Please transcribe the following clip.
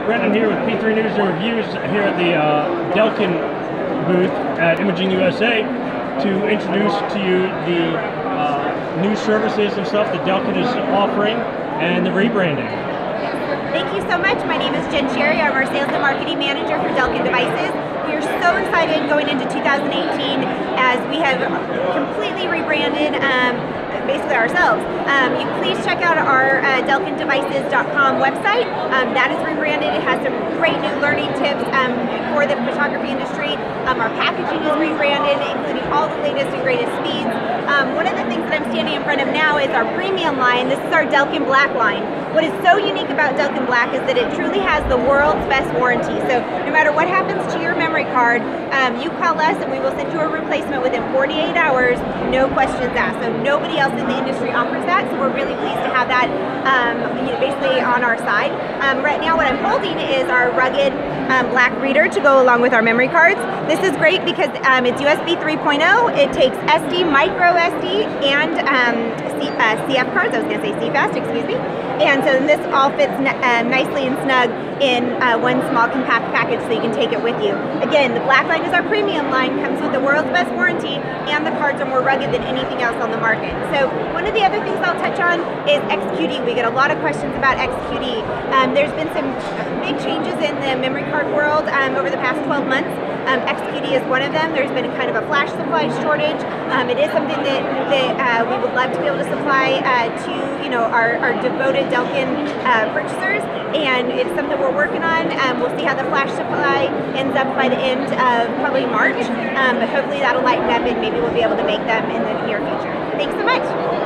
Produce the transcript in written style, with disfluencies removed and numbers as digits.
Brendan here with P3 News and Reviews here at the Delkin booth at Imaging USA to introduce to you the new services and stuff that Delkin is offering and the rebranding. Thank you so much. My name is Jen Cherry. I'm our Sales and Marketing Manager for Delkin Devices. We are so excited going into 2018 as we have completely rebranded basically ourselves. You please check out our DelkinDevices.com website. That is rebranded. It has some great new learning tips for the photography industry. Our packaging is rebranded, including all the latest and greatest speeds. One of the things that I'm standing in front of now is our premium line. This is our Delkin Black line. What is so unique about Delkin Black is that it truly has the world's best warranty. So no matter what happens to your memory card, you call us and we will send you a replacement within 48 hours, no questions asked. So nobody else in the industry offers that, so we're really pleased to have that basically on our side. Right now what I'm holding is our rugged black reader to go along with our memory cards. This is great because it's USB 3.0, it takes SD, micro SD, and CF cards, I was going to say CFast, excuse me. And so this all fits nicely and snug in one small compact package so you can take it with you. Again, the black line is our premium line, comes with the world's best warranty, and the cards are more rugged than anything else on the market. So one of the other things I'll touch on is XQD. We get a lot of questions about XQD. There's been some big changes in the memory card world over the past 12 months. XQD is one of them. There's been a kind of a flash supply shortage. It is something that we would love to be able to supply to our devoted Delkin purchasers, and it's something we're working on. We'll see how the flash supply ends up by the end of probably March, but hopefully that'll lighten up and maybe we'll be able to make them in the near future. Thanks so much.